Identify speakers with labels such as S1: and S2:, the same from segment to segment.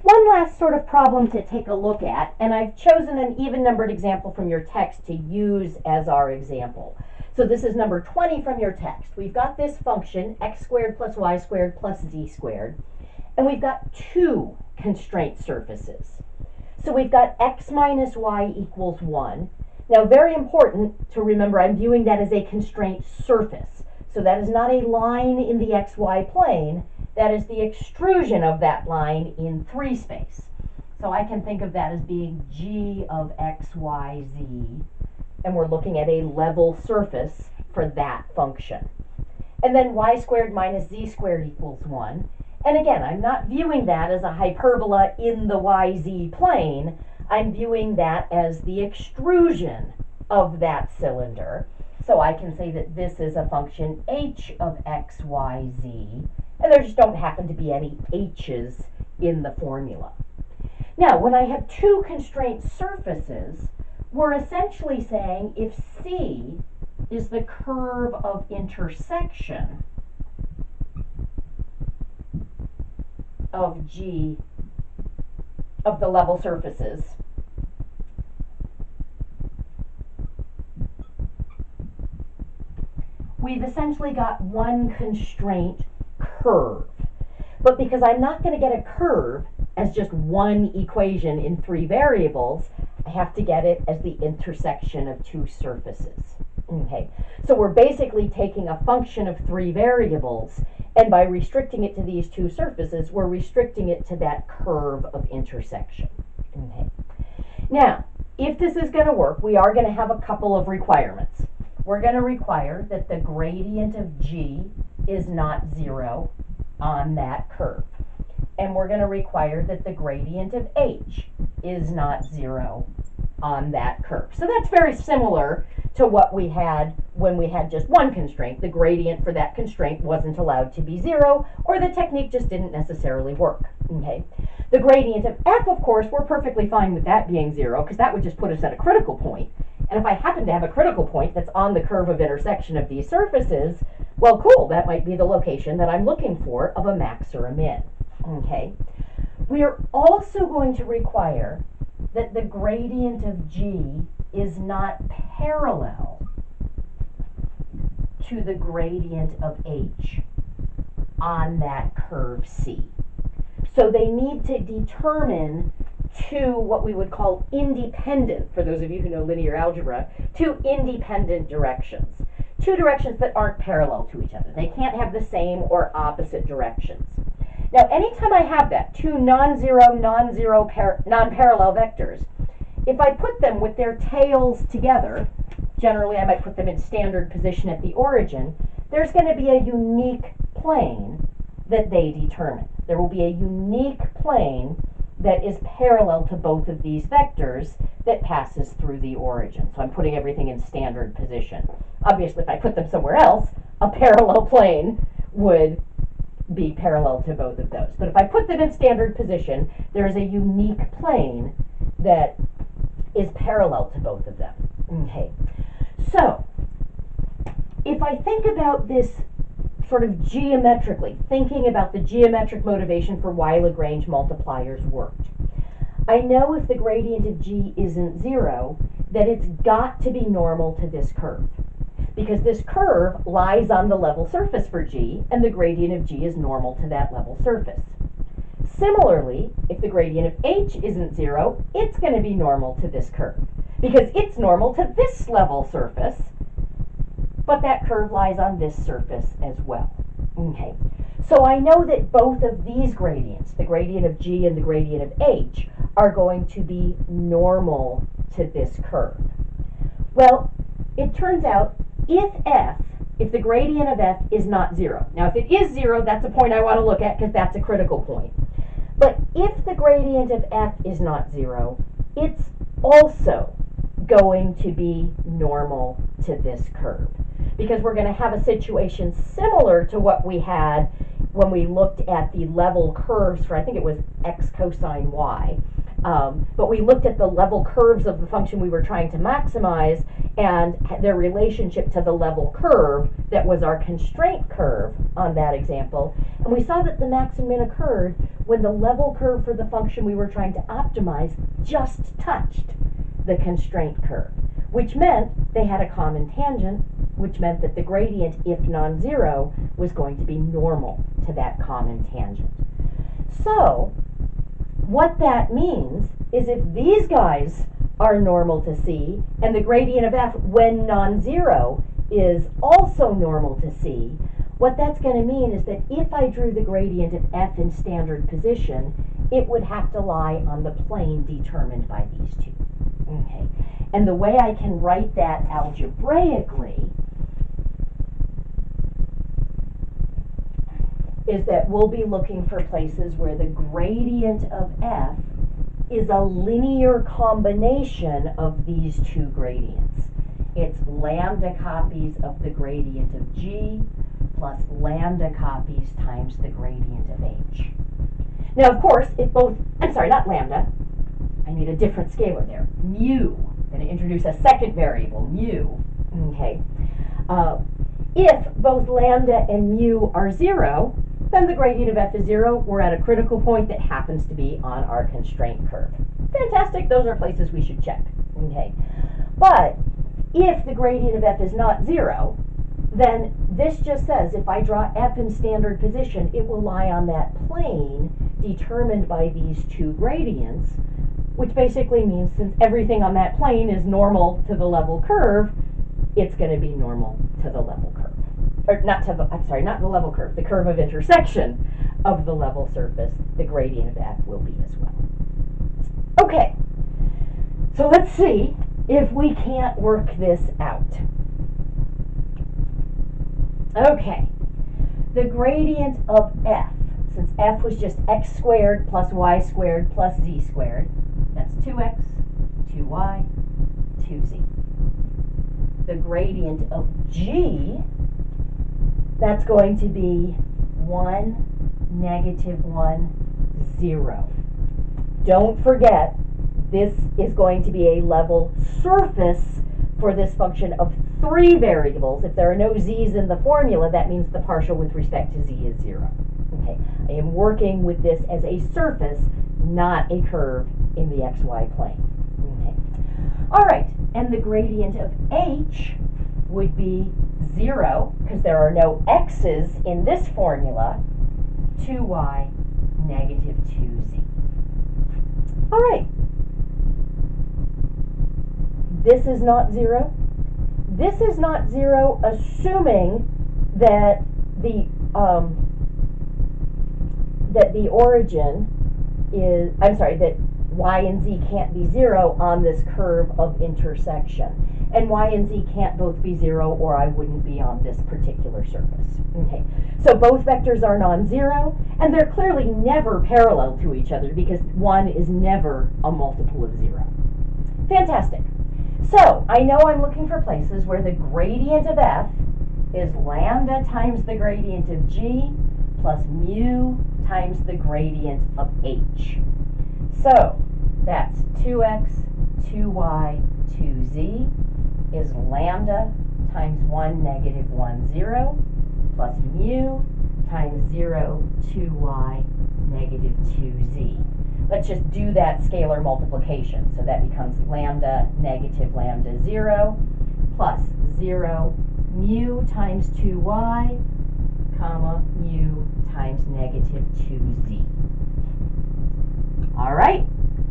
S1: One last sort of problem to take a look at, and I've chosen an even numbered example from your text to use as our example. So this is number 20 from your text. We've got this function, x squared plus y squared plus z squared, and we've got two constraint surfaces. So we've got x minus y equals 1. Now, very important to remember, I'm viewing that as a constraint surface. So that is not a line in the xy plane. That is the extrusion of that line in 3 space. So I can think of that as being g of x, y, z, and we're looking at a level surface for that function. And then y squared minus z squared equals 1. And again, I'm not viewing that as a hyperbola in the yz plane. I'm viewing that as the extrusion of that cylinder. So I can say that this is a function h of x, y, z, and there just don't happen to be any h's in the formula. Now, when I have two constraint surfaces, we're essentially saying if C is the curve of intersection of G of the level surfaces, we've essentially got one constraint curve. But because I'm not going to get a curve as just one equation in 3 variables, I have to get it as the intersection of two surfaces. Okay, so we're basically taking a function of 3 variables, and by restricting it to these two surfaces, we're restricting it to that curve of intersection. Okay. Now, if this is going to work, we are going to have a couple of requirements. We're going to require that the gradient of G is not 0 on that curve. And we're going to require that the gradient of H is not 0 on that curve. So that's very similar to what we had when we had just one constraint. The gradient for that constraint wasn't allowed to be 0, or the technique just didn't necessarily work. Okay. The gradient of F, of course, we're perfectly fine with that being 0, because that would just put us at a critical point. And if I happen to have a critical point that's on the curve of intersection of these surfaces, well, cool, that might be the location that I'm looking for of a max or a min. Okay. We are also going to require that the gradient of G is not parallel to the gradient of H on that curve C. So they need to determine two what we would call independent, for those of you who know linear algebra, two independent directions. Two directions that aren't parallel to each other. They can't have the same or opposite directions. Now, anytime I have that, two non-zero, non-parallel vectors, if I put them with their tails together, generally I might put them in standard position at the origin, there's going to be a unique plane that they determine. There will be a unique plane that is parallel to both of these vectors that passes through the origin. So I'm putting everything in standard position. Obviously, if I put them somewhere else, a parallel plane would be parallel to both of those. But if I put them in standard position, there is a unique plane that is parallel to both of them. Okay. So, if I think about this sort of geometrically, thinking about the geometric motivation for why Lagrange multipliers worked, I know if the gradient of G isn't 0, that it's got to be normal to this curve. Because this curve lies on the level surface for G, and the gradient of G is normal to that level surface. Similarly, if the gradient of H isn't 0, it's going to be normal to this curve, because it's normal to this level surface, but that curve lies on this surface as well. Okay, so I know that both of these gradients, the gradient of G and the gradient of H, are going to be normal to this curve. Well, it turns out if the gradient of F is not 0. Now, if it is 0, that's a point I want to look at because that's a critical point. But if the gradient of F is not 0, it's also going to be normal to this curve. Because we're going to have a situation similar to what we had when we looked at the level curves for, I think it was x cosine y. But we looked at the level curves of the function we were trying to maximize and their relationship to the level curve that was our constraint curve on that example. And we saw that the max and min occurred when the level curve for the function we were trying to optimize just touched the constraint curve, which meant they had a common tangent, which meant that the gradient, if non-zero, was going to be normal to that common tangent. So, what that means is if these guys are normal to C, and the gradient of f when non-zero is also normal to C, what that's going to mean is that if I drew the gradient of f in standard position, it would have to lie on the plane determined by these two. Okay, and the way I can write that algebraically is that we'll be looking for places where the gradient of f is a linear combination of these two gradients. It's lambda copies of the gradient of g plus lambda copies times the gradient of h. Now, of course, if both, I'm sorry, not lambda, I need a different scalar there, mu. I'm going to introduce a second variable, mu. Okay. If both lambda and mu are 0, then the gradient of f is 0. We're at a critical point that happens to be on our constraint curve. Fantastic, those are places we should check. Okay. But if the gradient of f is not 0, then this just says if I draw f in standard position, it will lie on that plane determined by these two gradients, which basically means since everything on that plane is normal to the level curve, it's going to be normal to the level curve. Or not to the, I'm sorry, not the level curve, the curve of intersection of the level surface, the gradient of f will be as well. Okay, so let's see if we can't work this out. Okay, the gradient of f, since f was just x squared plus y squared plus z squared, that's 2x, 2y, 2z. The gradient of g, that's going to be 1, negative 1, 0. Don't forget, this is going to be a level surface for this function of 3 variables. If there are no z's in the formula, that means the partial with respect to z is 0. Okay, I am working with this as a surface, not a curve in the xy plane. Okay. All right, and the gradient of h would be 0, because there are no x's in this formula, 2y, negative 2z. All right. This is not 0. This is not 0, assuming that the origin is, I'm sorry, that y and z can't be 0 on this curve of intersection. And y and z can't both be 0, or I wouldn't be on this particular surface. Okay, so both vectors are non-zero, and they're clearly never parallel to each other because 1 is never a multiple of 0. Fantastic. So I know I'm looking for places where the gradient of f is lambda times the gradient of g plus mu times the gradient of h. So that's 2x, 2y, 2z is lambda times 1, negative 1, 0 plus mu times 0, 2y, negative 2z. Let's just do that scalar multiplication. So that becomes lambda, negative lambda 0 plus 0 mu times 2y, comma, mu times negative 2z. All right,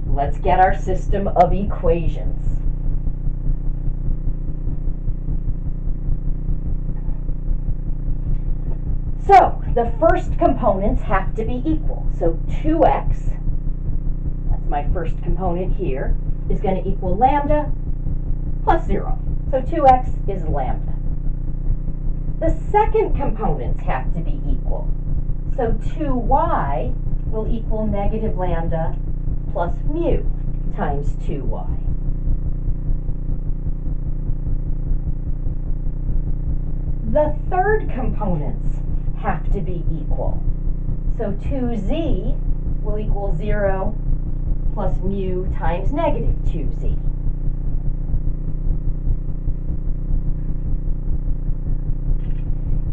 S1: let's get our system of equations. So the first components have to be equal. So 2x, that's my first component here, is going to equal lambda plus 0. So 2x is lambda. The second components have to be equal. So 2y will equal negative lambda plus mu times 2y. The third components have to be equal. So 2z will equal 0 plus mu times negative 2z.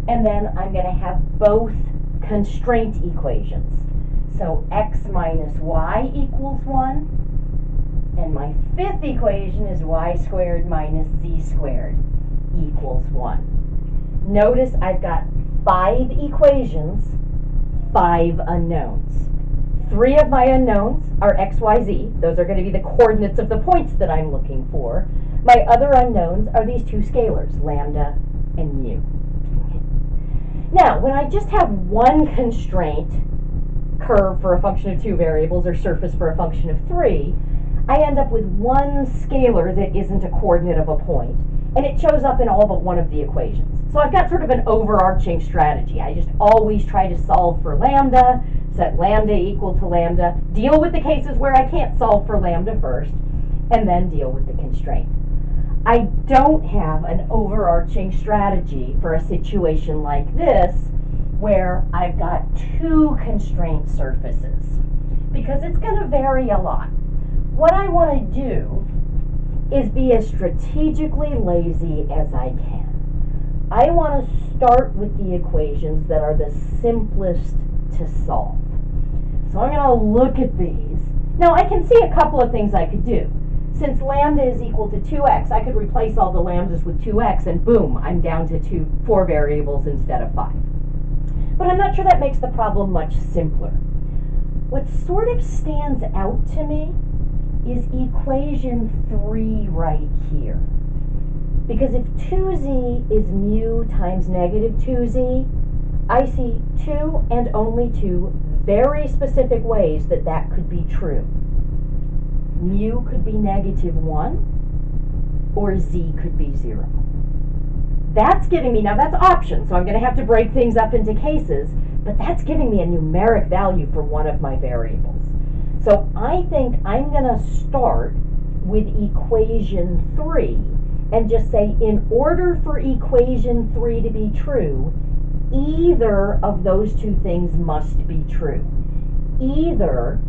S1: And then I'm going to have both constraint equations. So x minus y equals 1. And my fifth equation is y squared minus z squared equals 1. Notice I've got 5 equations, 5 unknowns. 3 of my unknowns are x, y, z. Those are going to be the coordinates of the points that I'm looking for. My other unknowns are these 2 scalars, lambda and mu. Now, when I just have one constraint, curve for a function of 2 variables or surface for a function of 3, I end up with one scalar that isn't a coordinate of a point, and it shows up in all but one of the equations. So I've got sort of an overarching strategy. I just always try to solve for lambda, set lambda equal to lambda, deal with the cases where I can't solve for lambda first, and then deal with the constraint. I don't have an overarching strategy for a situation like this where I've got 2 constraint surfaces, because it's going to vary a lot. What I want to do is be as strategically lazy as I can. I want to start with the equations that are the simplest to solve. So I'm going to look at these. Now I can see a couple of things I could do. Since lambda is equal to 2x, I could replace all the lambdas with 2x and boom, I'm down to 4 variables instead of 5. But I'm not sure that makes the problem much simpler. What sort of stands out to me is equation 3 right here. Because if 2z is mu times negative 2z, I see 2 and only 2 very specific ways that that could be true. Mu could be negative 1, or z could be 0. That's giving me, now that's options, so I'm going to have to break things up into cases, but that's giving me a numeric value for one of my variables. So I think I'm going to start with equation 3 and just say, in order for equation 3 to be true, either of those 2 things must be true. Either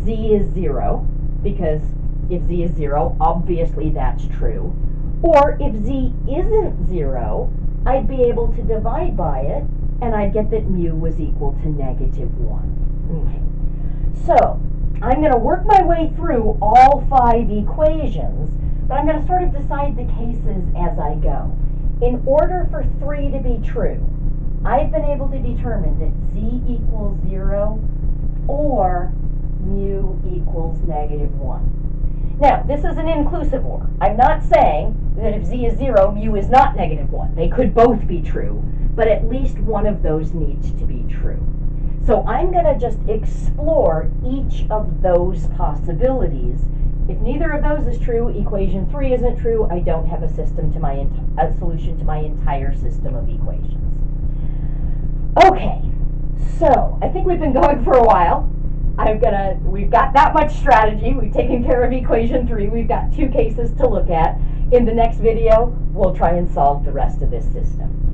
S1: z is 0, because if z is 0, obviously that's true. Or if z isn't 0, I'd be able to divide by it, and I'd get that mu was equal to negative 1. Okay. So I'm going to work my way through all 5 equations, but I'm going to sort of decide the cases as I go. In order for 3 to be true, I've been able to determine that z equals 0 or mu equals negative 1. Now, this is an inclusive OR. I'm not saying that if z is 0, mu is not negative 1. They could both be true, but at least one of those needs to be true. So I'm going to just explore each of those possibilities. If neither of those is true, equation 3 isn't true, I don't have a solution to my entire system of equations. Okay, so I think we've been going for a while. We've got that much strategy. We've taken care of equation 3. We've got 2 cases to look at. In the next video, we'll try and solve the rest of this system.